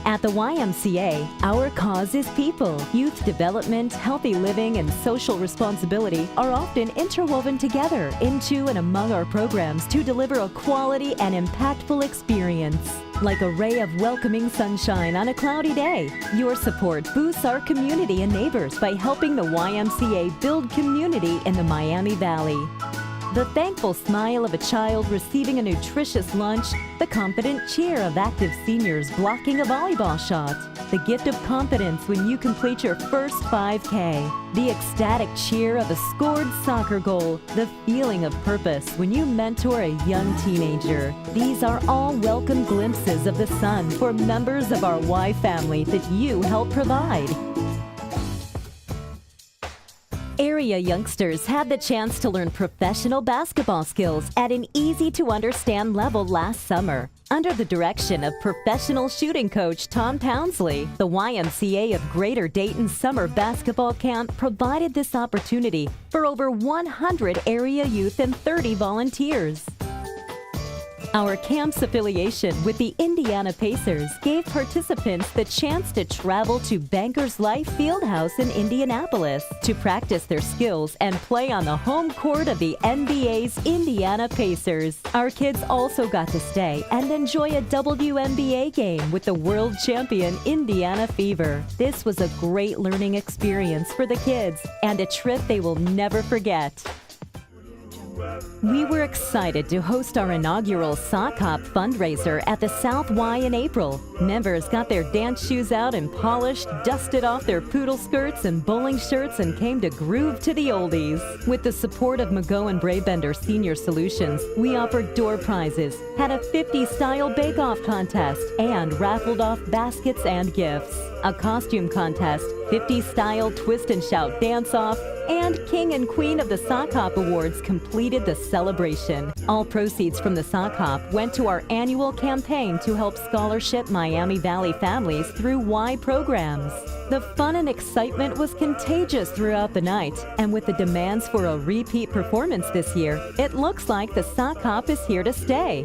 At the YMCA, our cause is people. Youth development, healthy living, and social responsibility are often interwoven together into and among our programs to deliver a quality and impactful experience. Like a ray of welcoming sunshine on a cloudy day, your support boosts our community and neighbors by helping the YMCA build community in the Miami Valley. The thankful smile of a child receiving a nutritious lunch, the confident cheer of active seniors blocking a volleyball shot, the gift of confidence when you complete your first 5K, the ecstatic cheer of a scored soccer goal, the feeling of purpose when you mentor a young teenager. These are all welcome glimpses of the sun for members of our Y family that you help provide. Area youngsters had the chance to learn professional basketball skills at an easy-to-understand level last summer. Under the direction of professional shooting coach Tom Townsley, the YMCA of Greater Dayton Summer Basketball Camp provided this opportunity for over 100 area youth and 30 volunteers. Our camp's affiliation with the Indiana Pacers gave participants the chance to travel to Bankers Life Fieldhouse in Indianapolis to practice their skills and play on the home court of the NBA's Indiana Pacers. Our kids also got to stay and enjoy a WNBA game with the world champion Indiana Fever. This was a great learning experience for the kids and a trip they will never forget. We were excited to host our inaugural Sock Hop fundraiser at the South Y in April. Members got their dance shoes out and polished, dusted off their poodle skirts and bowling shirts, and came to groove to the oldies. With the support of Mago and Braybender Senior Solutions, we offered door prizes, had a 50-style bake-off contest, and raffled off baskets and gifts. A costume contest, 50-style twist and shout dance-off, and King and Queen of the Sock Hop Awards completed the celebration. All proceeds from the Sock Hop went to our annual campaign to help scholarship Miami Valley families through Y programs. The fun and excitement was contagious throughout the night, and with the demands for a repeat performance this year, it looks like the Sock Hop is here to stay.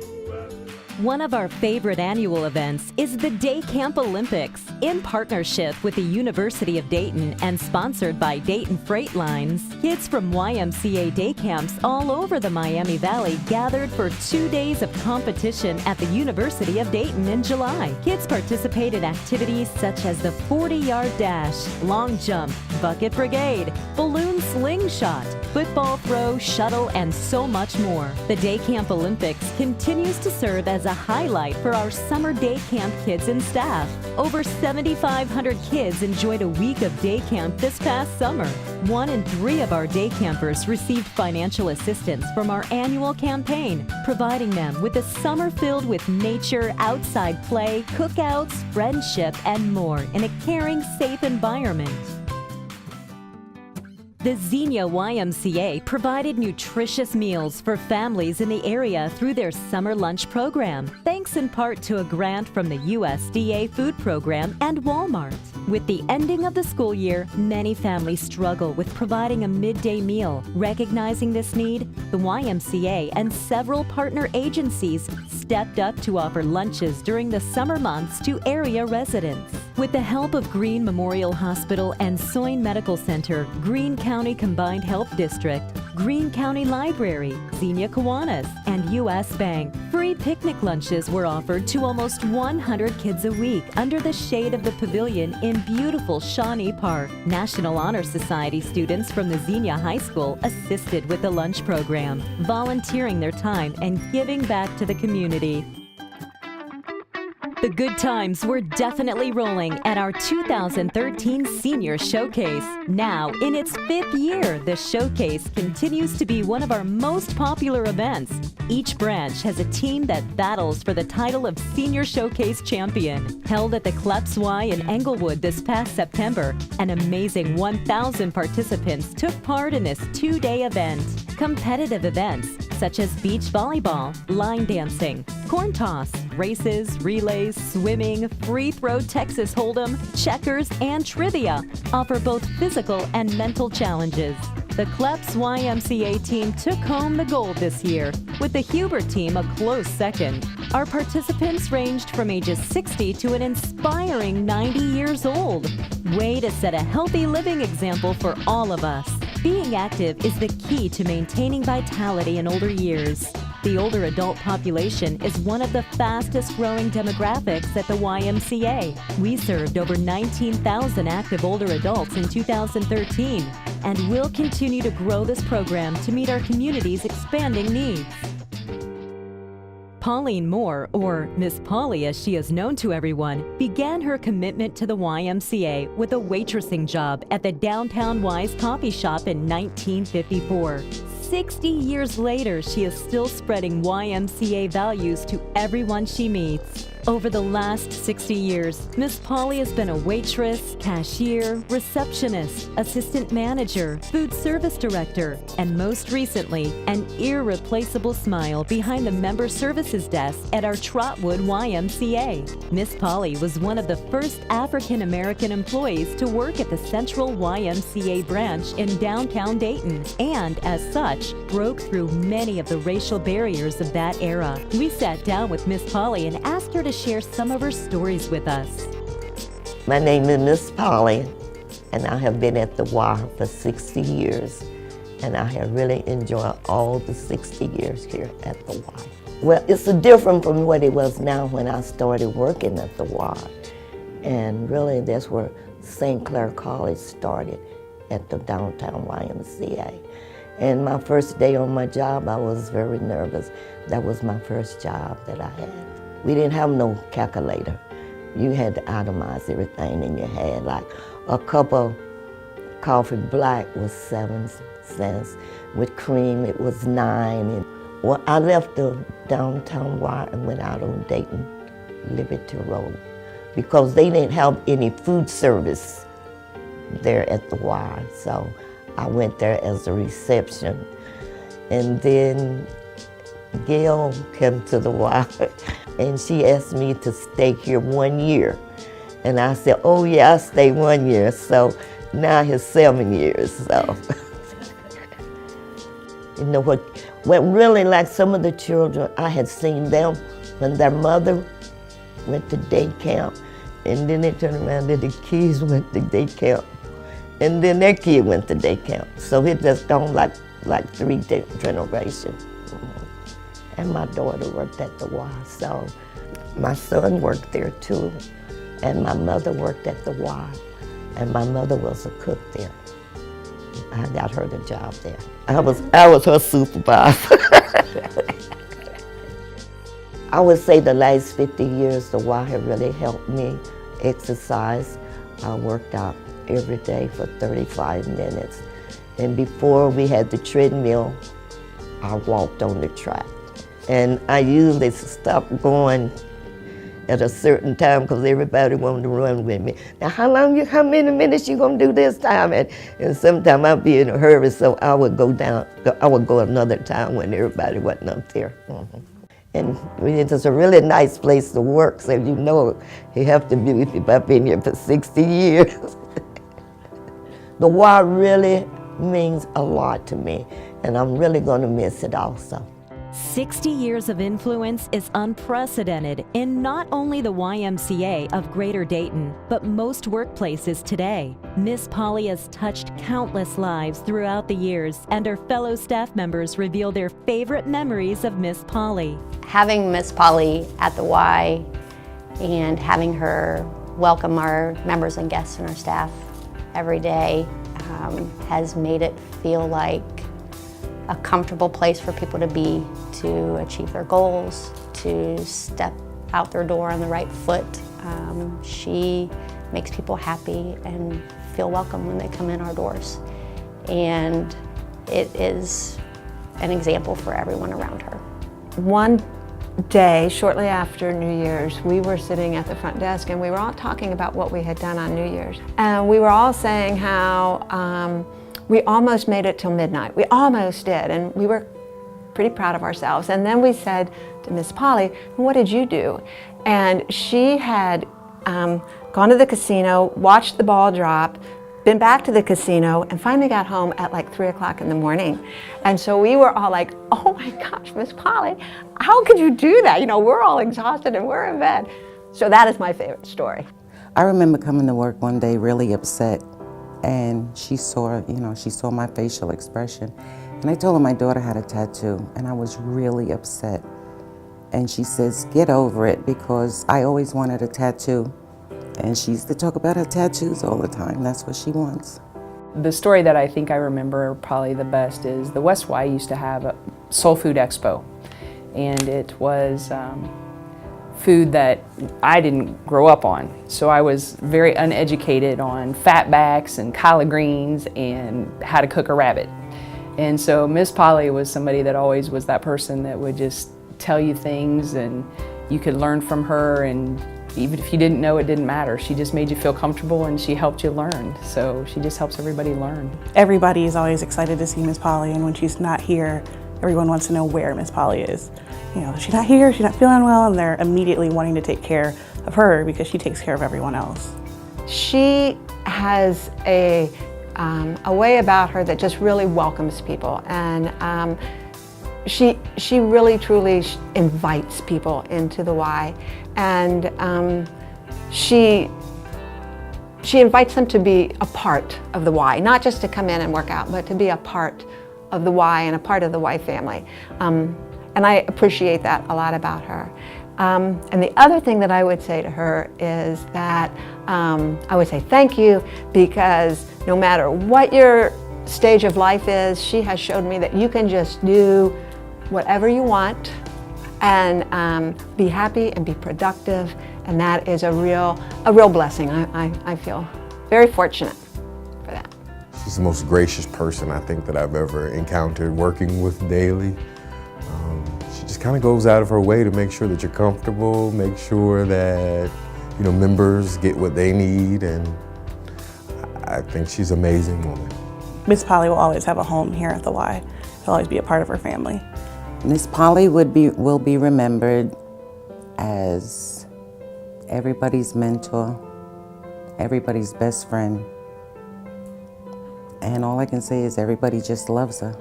One of our favorite annual events is the Day Camp Olympics. In partnership with the University of Dayton and sponsored by Dayton Freight Lines, kids from YMCA day camps all over the Miami Valley gathered for 2 days of competition at the University of Dayton in July. Kids participate in activities such as the 40-yard dash, long jump, bucket brigade, balloon slingshot, football throw, shuttle, and so much more. The Day Camp Olympics continues to serve as a highlight for our summer day camp kids and staff. Over 7,500 kids enjoyed a week of day camp this past summer. 1 in 3 of our day campers received financial assistance from our annual campaign, providing them with a summer filled with nature, outside play, cookouts, friendship, and more in a caring, safe environment. The Xenia YMCA provided nutritious meals for families in the area through their summer lunch program, thanks in part to a grant from the USDA Food Program and Walmart. With the ending of the school year, many families struggle with providing a midday meal. Recognizing this need, the YMCA and several partner agencies stepped up to offer lunches during the summer months to area residents. With the help of Green Memorial Hospital and Soin Medical Center, Greene County Combined Health District, Greene County Library, Xenia Kiwanis, and U.S. Bank, free picnic lunches were offered to almost 100 kids a week under the shade of the pavilion in beautiful Shawnee Park. National Honor Society students from the Xenia High School assisted with the lunch program, volunteering their time and giving back to the community. The good times were definitely rolling at our 2013 Senior Showcase. Now, in its 5th year, the Showcase continues to be one of our most popular events. Each branch has a team that battles for the title of Senior Showcase Champion. Held at the Kleps Y in Englewood this past September, an amazing 1,000 participants took part in this 2-day event. Competitive events such as beach volleyball, line dancing, corn toss, races, relays, swimming, free throw Texas Hold'em, checkers, and trivia offer both physical and mental challenges. The Kleps YMCA team took home the gold this year, with the Huber team a close second. Our participants ranged from ages 60 to an inspiring 90 years old. Way to set a healthy living example for all of us. Being active is the key to maintaining vitality in older years. The older adult population is one of the fastest growing demographics at the YMCA. We served over 19,000 active older adults in 2013 and will continue to grow this program to meet our community's expanding needs. Pauline Moore, or Miss Polly as she is known to everyone, began her commitment to the YMCA with a waitressing job at the Downtown Y's coffee shop in 1954. 60 years later, she is still spreading YMCA values to everyone she meets. Over the last 60 years, Miss Polly has been a waitress, cashier, receptionist, assistant manager, food service director, and most recently, an irreplaceable smile behind the member services desk at our Trotwood YMCA. Miss Polly was one of the first African-American employees to work at the Central YMCA branch in downtown Dayton, and as such, broke through many of the racial barriers of that era. We sat down with Miss Polly and asked her to share some of her stories with us. My name is Miss Polly, and I have been at the Y for 60 years, and I have really enjoyed all the 60 years here at the Y. Well, it's different from what it was now when I started working at the Y, and really that's where St. Clair College started, at the downtown YMCA. And my first day on my job, I was very nervous. That was my first job that I had. We didn't have no calculator. You had to itemize everything, and you had like a cup of coffee black was 7 cents. With cream, it was 9. And well, I left the downtown Y and went out on Dayton Liberty Road because they didn't have any food service there at the Y. So I went there as a reception. And then Gail came to the Y and she asked me to stay here 1 year. And I said, oh yeah, I'll stay 1 year. So now it's 7 years, so. You know what really, like some of the children, I had seen them when their mother went to day camp, and then they turned around and the kids went to day camp, and then their kid went to day camp. So it just gone like 3 generations. And my daughter worked at the Y, so my son worked there too. And my mother worked at the Y, and my mother was a cook there. I got her the job there. I was her supervisor. I would say the last 50 years, the Y have really helped me exercise. I worked out every day for 35 minutes. And before we had the treadmill, I walked on the track. And I usually stopped going at a certain time because everybody wanted to run with me. Now, how many minutes you gonna do this time? And sometimes I'd be in a hurry, so I would go another time when everybody wasn't up there. And it's a really nice place to work, so you know you have to be with me. I've been here for 60 years. The Y really means a lot to me, and I'm really gonna miss it also. 60 years of influence is unprecedented in not only the YMCA of Greater Dayton, but most workplaces today. Miss Polly has touched countless lives throughout the years, and her fellow staff members reveal their favorite memories of Miss Polly. Having Miss Polly at the Y and having her welcome our members and guests and our staff every day has made it feel like a comfortable place for people to be, to achieve their goals, to step out their door on the right foot. She makes people happy and feel welcome when they come in our doors. And it is an example for everyone around her. One day, shortly after New Year's, we were sitting at the front desk and we were all talking about what we had done on New Year's. And we were all saying how we almost made it till midnight. We almost did, and we were pretty proud of ourselves. And then we said to Miss Polly, what did you do? And she had gone to the casino, watched the ball drop, been back to the casino and finally got home at like 3 o'clock in the morning. And so we were all like, oh my gosh, Miss Polly, how could you do that? You know, we're all exhausted and we're in bed. So that is my favorite story. I remember coming to work one day really upset, and she saw my facial expression. And I told her my daughter had a tattoo, and I was really upset. And she says, get over it, because I always wanted a tattoo. And she used to talk about her tattoos all the time. That's what she wants. The story that I think I remember probably the best is the West Y used to have a Soul Food Expo. And it was food that I didn't grow up on. So I was very uneducated on fatbacks and collard greens and how to cook a rabbit. And so Miss Polly was somebody that always was that person that would just tell you things, and you could learn from her, and even if you didn't know, it didn't matter. She just made you feel comfortable and she helped you learn. So she just helps everybody learn. Everybody is always excited to see Miss Polly, and when she's not here, everyone wants to know where Miss Polly is. You know, she's not here, she's not feeling well, and they're immediately wanting to take care of her because she takes care of everyone else. She has a way about her that just really welcomes people, and she really truly invites people into the Y, and she invites them to be a part of the Y, not just to come in and work out, but to be a part of the Y and a part of the Y family. And I appreciate that a lot about her. And the other thing that I would say to her is that I would say thank you, because no matter what your stage of life is, she has showed me that you can just do whatever you want and be happy and be productive, and that is a real blessing. I feel very fortunate for that. She's the most gracious person I think that I've ever encountered working with daily. She just kind of goes out of her way to make sure that you're comfortable, make sure that members get what they need, and I think she's an amazing woman. Miss Polly will always have a home here at the Y. She'll always be a part of her family. Miss Polly will be remembered as everybody's mentor, everybody's best friend, and all I can say is everybody just loves her.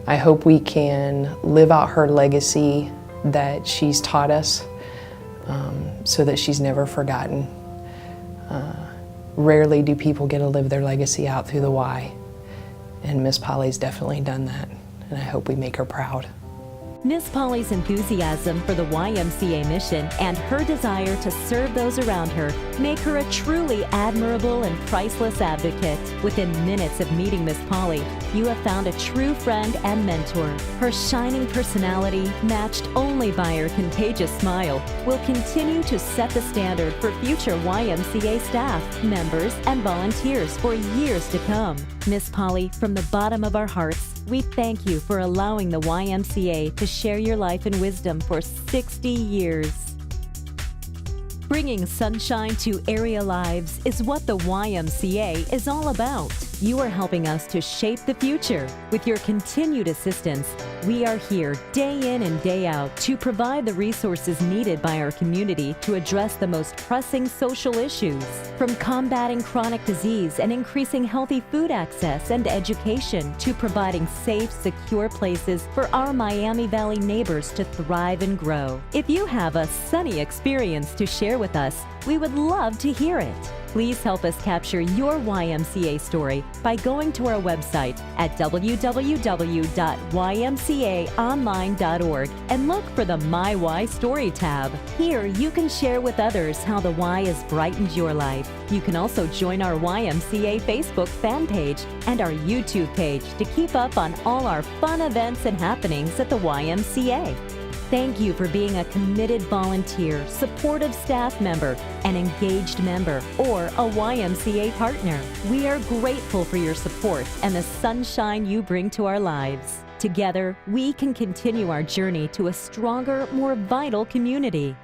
I hope we can live out her legacy that she's taught us, so that she's never forgotten. Rarely do people get to live their legacy out through the Y, and Miss Polly's definitely done that, and I hope we make her proud. Miss Polly's enthusiasm for the YMCA mission and her desire to serve those around her make her a truly admirable and priceless advocate. Within minutes of meeting Miss Polly, you have found a true friend and mentor. Her shining personality, matched only by her contagious smile, will continue to set the standard for future YMCA staff, members, and volunteers for years to come. Miss Polly, from the bottom of our hearts, we thank you for allowing the YMCA to share your life and wisdom for 60 years. Bringing sunshine to area lives is what the YMCA is all about. You are helping us to shape the future. With your continued assistance, we are here day in and day out to provide the resources needed by our community to address the most pressing social issues. From combating chronic disease and increasing healthy food access and education to providing safe, secure places for our Miami Valley neighbors to thrive and grow. If you have a sunny experience to share with us, we would love to hear it. Please help us capture your YMCA story by going to our website at www.ymcaonline.org and look for the My Y Story tab. Here you can share with others how the Y has brightened your life. You can also join our YMCA Facebook fan page and our YouTube page to keep up on all our fun events and happenings at the YMCA. Thank you for being a committed volunteer, supportive staff member, an engaged member, or a YMCA partner. We are grateful for your support and the sunshine you bring to our lives. Together, we can continue our journey to a stronger, more vital community.